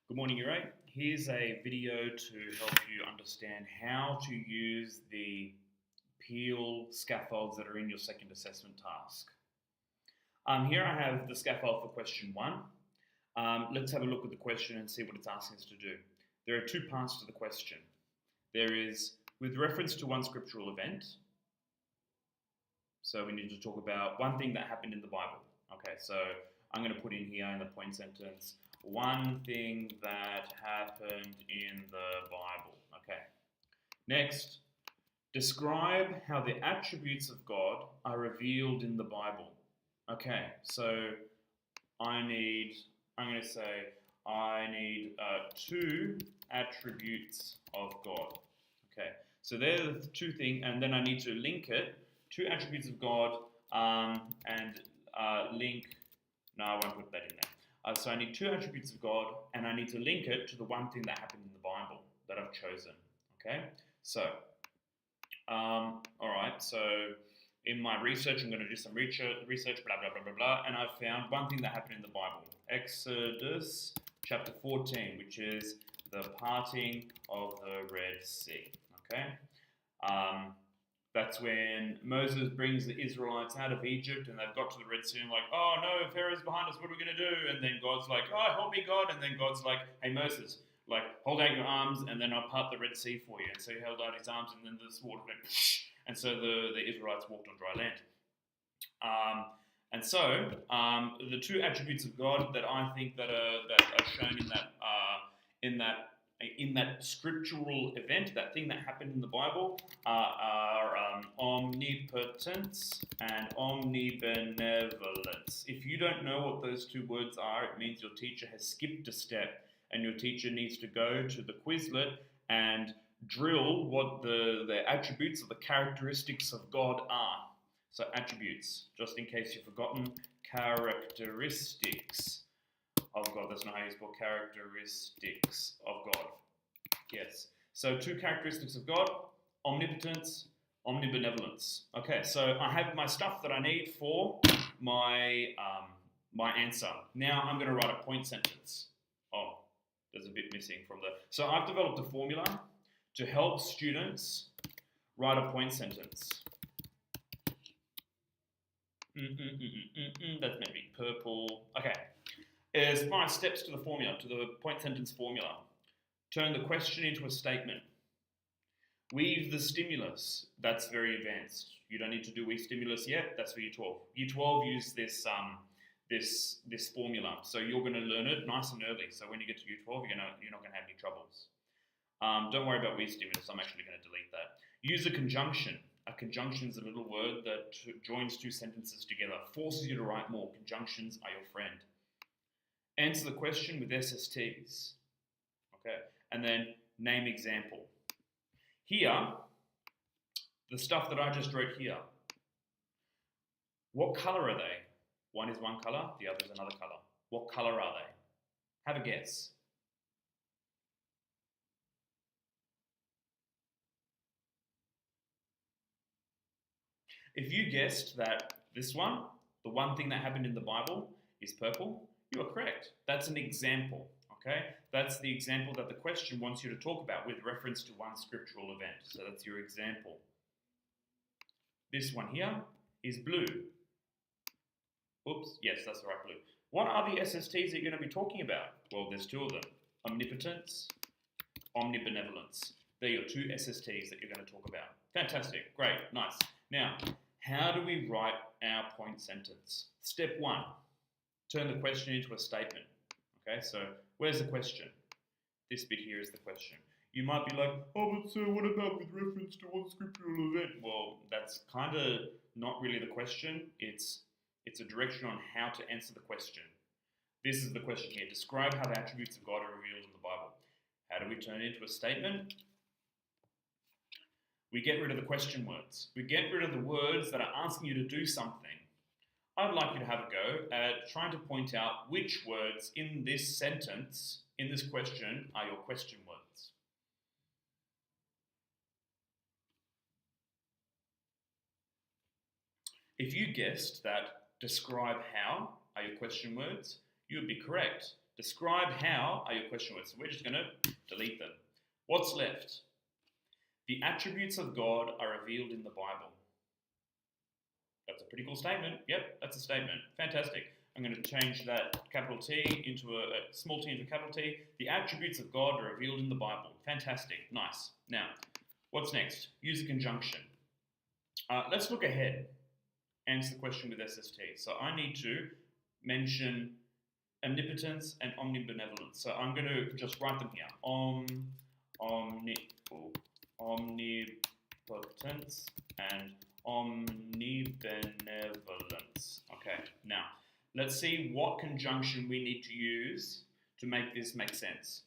Good morning, Yr8. Here's a video to help you understand how to use the Peel scaffolds that are in your second assessment task. Here I have the scaffold for question 1. Let's have a look at the question and see what it's asking us to do. There are two parts to the question. There is with reference to one scriptural event. So we need to talk about one thing that happened in the Bible. Okay, so I'm going to put in here in the point sentence, one thing that happened in the Bible. Okay. To describe how the attributes of God are revealed in the Bible. Okay, so I need two attributes of God. Okay, so they're the two things, and then I need to link it, two attributes of God, no, I won't put that in there. So I need two attributes of God, and I need to link it to the one thing that happened in the Bible that I've chosen. Okay, so, alright, so in my research, I'm going to do some research, blah, blah, blah, blah, blah, and I've found one thing that happened in the Bible. Exodus chapter 14, which is the parting of the Red Sea. Okay, that's when Moses brings the Israelites out of Egypt, and they've got to the Red Sea and like, oh no, Pharaoh's behind us, what are we going to do? And then God's like, oh, help me, God. And then God's like, hey, Moses, like, hold out your arms, and then I'll part the Red Sea for you. And so he held out his arms, and then this water went, and so the Israelites walked on dry land. The two attributes of God that I think that are shown in that scriptural event, that thing that happened in the Bible, are omnipotence and omnibenevolence. If you don't know what those two words are, it means your teacher has skipped a step, and your teacher needs to go to the Quizlet and drill what the attributes or the characteristics of God are. So attributes, just in case you've forgotten, characteristics of God. That's not how you spell characteristics of God. Yes. So two characteristics of God, omnipotence, omnibenevolence. Okay, so I have my stuff that I need for my answer. Now I'm going to write a point sentence. Oh, there's a bit missing from the... So I've developed a formula to help students write a point sentence. That's maybe purple. Okay. There's 5 steps to the formula, to the point sentence formula. Turn the question into a statement. Weave the stimulus. That's very advanced. You don't need to do weave stimulus yet. That's for Year 12. Year 12 use this formula. So you're going to learn it nice and early. So when you get to Year 12, you're not going to have any troubles. Don't worry about weave stimulus. I'm actually going to delete that. Use a conjunction. A conjunction is a little word that joins two sentences together, forces you to write more. Conjunctions are your friend. Answer the question with SSTs. Okay, and then name example. Here, the stuff that I just wrote here, what color are they? One is one color, the other is another color. What color are they? Have a guess. If you guessed that this one, the one thing that happened in the Bible, is purple, you are correct. That's an example, okay? That's the example that the question wants you to talk about with reference to one scriptural event. So that's your example. This one here is blue. Oops, yes, that's the right blue. What are the SSTs that you're going to be talking about? Well, there's 2 of them. Omnipotence, omnibenevolence. They're your 2 SSTs that you're going to talk about. Fantastic, great, nice. Now, how do we write our point sentence? Step 1, turn the question into a statement. Okay, so where's the question? This bit here is the question. You might be like, oh, but sir, what about with reference to one scriptural event? Well, that's kind of not really the question. It's a direction on how to answer the question. This is the question here. Describe how the attributes of God are revealed in the Bible. How do we turn it into a statement? We get rid of the question words. We get rid of the words that are asking you to do something. I'd like you to have a go at trying to point out which words in this sentence, in this question, are your question words. If you guessed that describe how are your question words, you would be correct. Describe how are your question words. So we're just going to delete them. What's left? The attributes of God are revealed in the Bible. That's a pretty cool statement. Yep, that's a statement. Fantastic. I'm going to change that capital T into a small t into a capital T. The attributes of God are revealed in the Bible. Fantastic. Nice. Now, what's next? Use a conjunction. Let's look ahead. Answer the question with SST. So I need to mention omnipotence and omnibenevolence. So I'm going to just write them here. Omnipotence and omnibenevolence. Okay, now let's see what conjunction we need to use to make this make sense.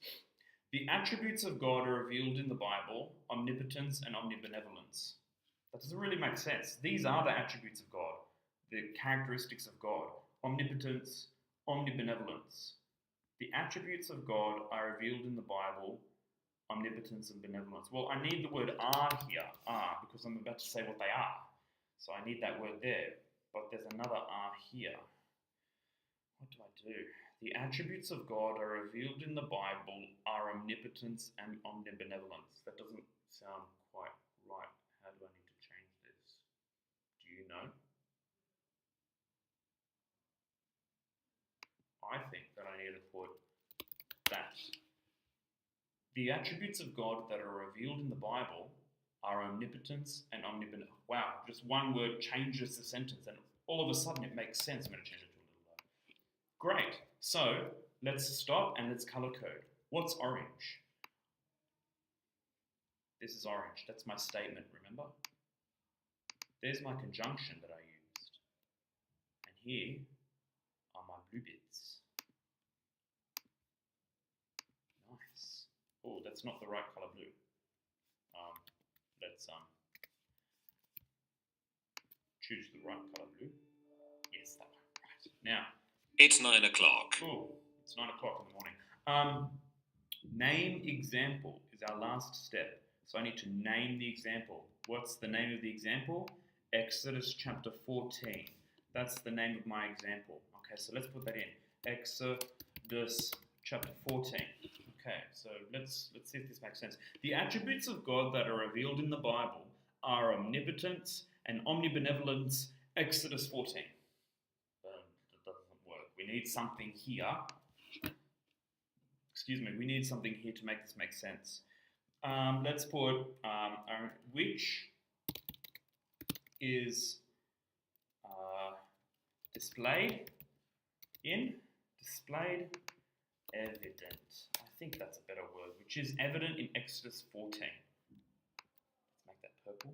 The attributes of God are revealed in the Bible, omnipotence and omnibenevolence. That doesn't really make sense. These are the attributes of God, the characteristics of God. Omnipotence, omnibenevolence. The attributes of God are revealed in the Bible, omnipotence and benevolence. Well, I need the word are here, because I'm about to say what they are. So I need that word there, but there's another are here. What do I do? The attributes of God are revealed in the Bible are omnipotence and omnibenevolence. That doesn't sound quite right. How do I need to change this? Do you know? I think that I need to put that. The attributes of God that are revealed in the Bible are omnipotence and omnibenevolence. Wow, just one word changes the sentence and all of a sudden it makes sense. I'm going to change it to a little low. Great. So let's stop and let's color code. What's orange? This is orange. That's my statement, remember? There's my conjunction that I used. And here are my blue bits. Nice. Oh, that's not the right color blue. Let's choose the right color blue. Yes, that one. Right. Now, it's 9 o'clock. Oh, it's 9 o'clock in the morning. Name example is our last step. So I need to name the example. What's the name of the example? Exodus chapter 14. That's the name of my example. Okay, so let's put that in. Exodus chapter 14. Okay, so let's see if this makes sense. The attributes of God that are revealed in the Bible are omnipotence and omnibenevolence. Exodus 14. That doesn't work. We need something here. Excuse me. We need something here to make this make sense. Let's put which is displayed evident. I think that's a better word, which is evident in Exodus 14. Let's make that purple,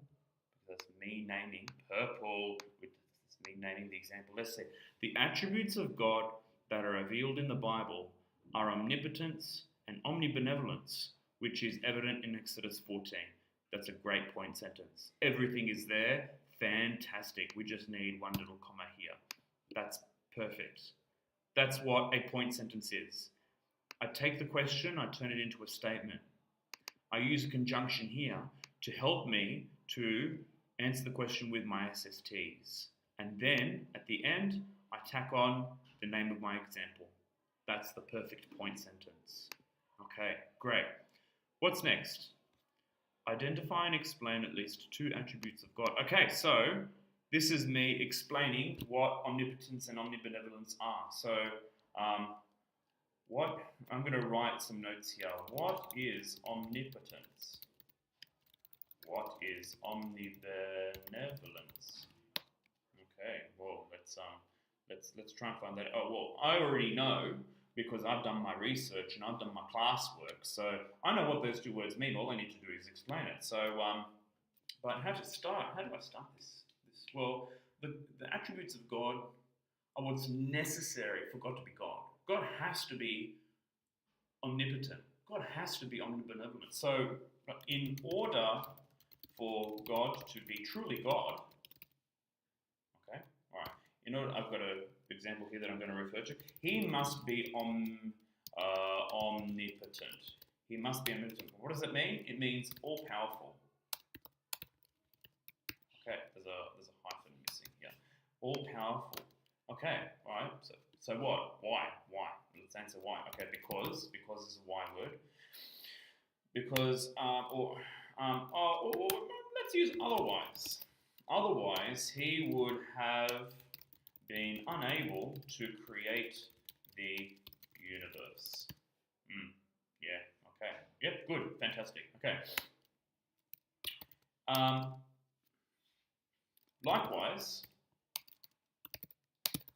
because that's me naming purple, that's me naming the example. Let's see. The attributes of God that are revealed in the Bible are omnipotence and omnibenevolence, which is evident in Exodus 14. That's a great point sentence. Everything is there. Fantastic. We just need one little comma here. That's perfect. That's what a point sentence is. I take the question, I turn it into a statement. I use a conjunction here to help me to answer the question with my SSTs. And then, at the end, I tack on the name of my example. That's the perfect point sentence. Okay, great. What's next? Identify and explain at least two attributes of God. Okay, so this is me explaining what omnipotence and omnibenevolence are. So, I'm going to write some notes here. What is omnipotence? What is omnibenevolence? Okay, well, let's try and find that. Oh, well, I already know because I've done my research and I've done my classwork, so I know what those two words mean. All I need to do is explain it. So, but how to start? How do I start this? Well, the attributes of God are what's necessary for God to be God. God has to be omnipotent. God has to be omnibenevolent. So, in order for God to be truly God, okay, all right. In order, I've got an example here that I'm going to refer to. He must be omnipotent. He must be omnipotent. What does it mean? It means all powerful. Okay, there's a hyphen missing here. All powerful. Okay, all right. So what? Why? Let's answer why. Okay, because is a why word. Because or let's use otherwise. Otherwise, he would have been unable to create the universe. Yeah. Okay. Yep. Good. Fantastic. Okay. Likewise,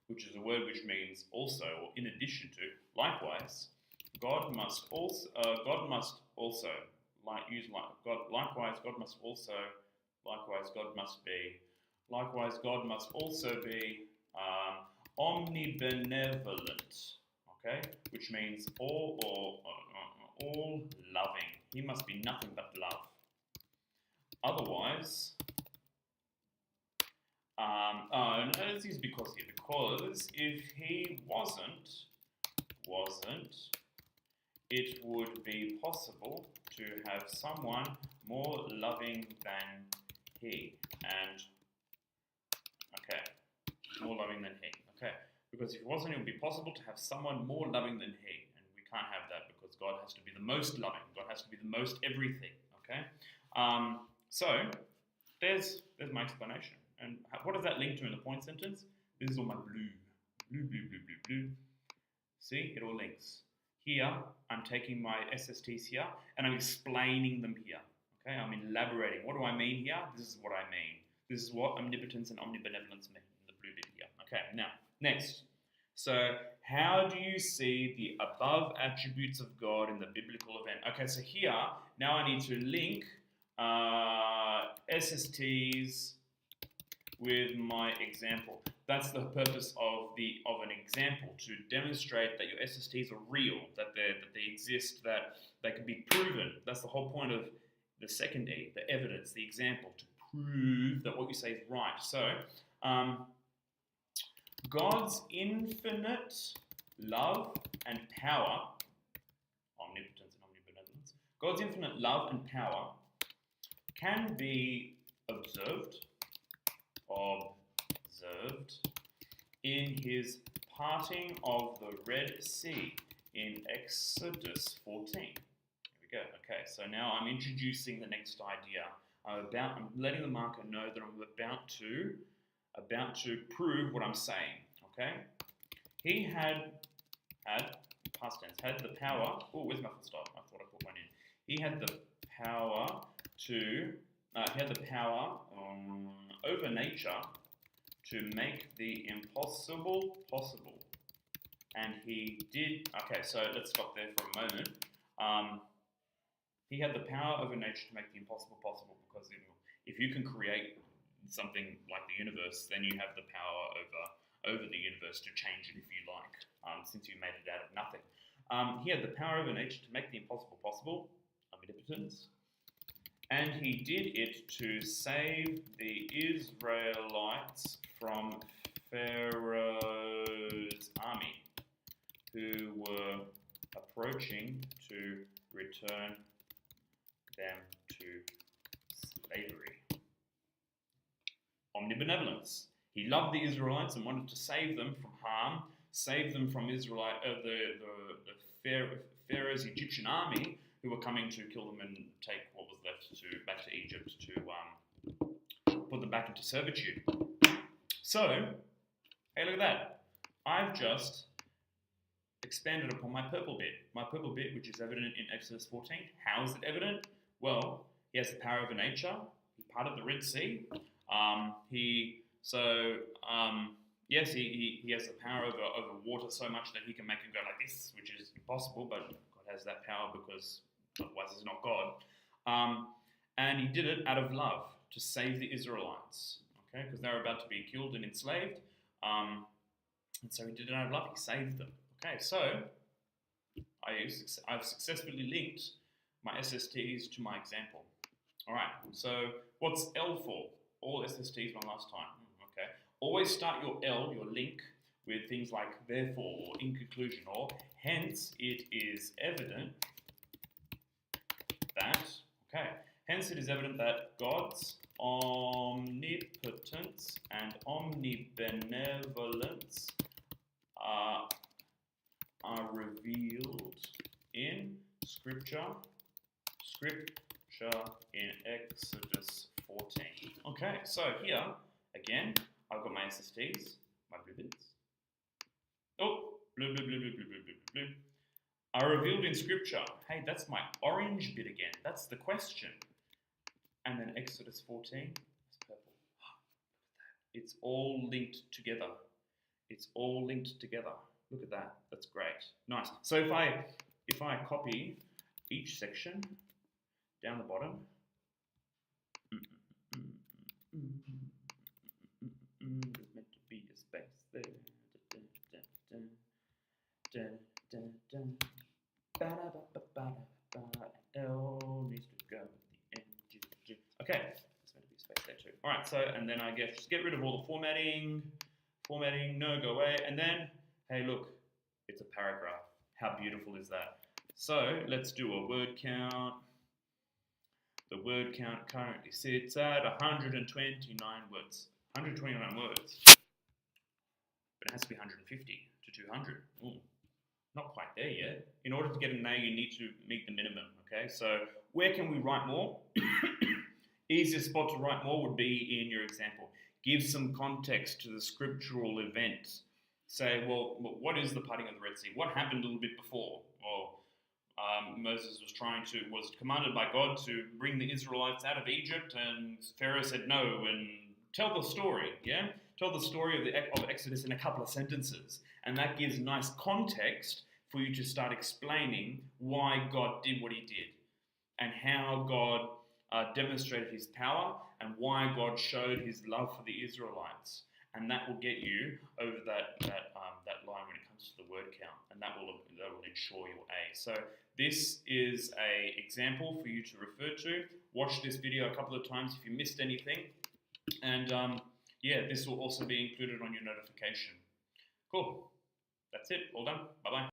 which is a word which means also or in addition to. Likewise, God must also like use like God. Likewise, God must also. Likewise, God must be. Likewise, God must also be omnibenevolent. Okay, which means all loving. He must be nothing but love. Otherwise, let's use because here. Because if he wasn't, it would be possible to have someone more loving than he. And okay, more loving than he. Okay, because if it wasn't, it would be possible to have someone more loving than he, and we can't have that because God has to be the most loving. God has to be the most everything. Okay, so there's my explanation. And what does that link to in the point sentence? This is all my blue. See, it all links. Here, I'm taking my SSTs here, and I'm explaining them here. Okay, I'm elaborating. What do I mean here? This is what I mean. This is what omnipotence and omnibenevolence mean in the blue bit here. Okay, now, next. So, how do you see the above attributes of God in the biblical event? Okay, so here, now I need to link SSTs with my example. That's the purpose of an example, to demonstrate that your SSTs are real, that they exist, that they can be proven. That's the whole point of the second E, the evidence, the example, to prove that what you say is right. So, God's infinite love and power, omnipotence and omnibenevolence, God's infinite love and power can be observed in his parting of the Red Sea in Exodus 14. Here we go. Okay, so now I'm introducing the next idea. I'm letting the marker know that I'm about to prove what I'm saying. Okay, he had past tense had the power. Oh, where's my full stop? I thought I put one in. He had the power to. He had the power over nature to make the impossible possible. And he did. Okay, so let's stop there for a moment. He had the power over nature to make the impossible possible, because if you can create something like the universe, then you have the power over the universe to change it if you like, since you made it out of nothing. He had the power over nature to make the impossible possible, omnipotence. And he did it to save the Israelites from Pharaoh's army, who were approaching to return them to slavery. Omnibenevolence. He loved the Israelites and wanted to save them from harm, save them from the Pharaoh's Egyptian army, who were coming to kill them and take what was left back to Egypt to put them back into servitude. So, hey, look at that. I've just expanded upon my purple bit. My purple bit, which is evident in Exodus 14. How is it evident? Well, he has the power over nature. He parted the Red Sea. He has the power over water so much that he can make it go like this, which is impossible, but God has that power because otherwise he's not God. And he did it out of love to save the Israelites, okay, because they were about to be killed and enslaved. And so he did it out of love. He saved them. Okay, so I've successfully linked my SSTs to my example. All right, so what's L for? All SSTs one last time. Okay, always start your L, your link, with things like therefore or in conclusion or hence it is evident that, okay, hence it is evident that God's omnipotence and omnibenevolence are revealed in Scripture in Exodus 14. Okay, so here, again, I've got my SSTs, my blue bits. Oh, blue, blue, blue, blue, blue, blue, blue, blue. Are revealed in Scripture. Hey, that's my orange bit again. That's the question. And then Exodus 14, it's purple. It's all linked together. It's all linked together. Look at that. That's great. Nice. So if I copy each section down the bottom, there's meant to be a space there. L needs to go at the end. Okay, there's meant to be a space there too. All right. So and then I guess just get rid of all the formatting. No, go away. And then, hey, look, it's a paragraph. How beautiful is that? So let's do a word count. The word count currently sits at 129 words. 129 words. But it has to be 150 to 200. Ooh, not quite there yet. In order to get an A, you need to meet the minimum, okay? So where can we write more? Easiest spot to write more would be in your example. Give some context to the scriptural event. Say, well, what is the parting of the Red Sea? What happened a little bit before? Well, Moses was commanded by God to bring the Israelites out of Egypt, and Pharaoh said no, and tell the story, yeah? Tell the story of Exodus in a couple of sentences, and that gives nice context for you to start explaining why God did what he did, and how God demonstrated his power, and why God showed his love for the Israelites. And that will get you over that line when it comes to the word count, and that will ensure your A. So this is a example for you to refer to. Watch this video a couple of times if you missed anything, and yeah, this will also be included on your notification. Cool. That's it. All done. Bye bye.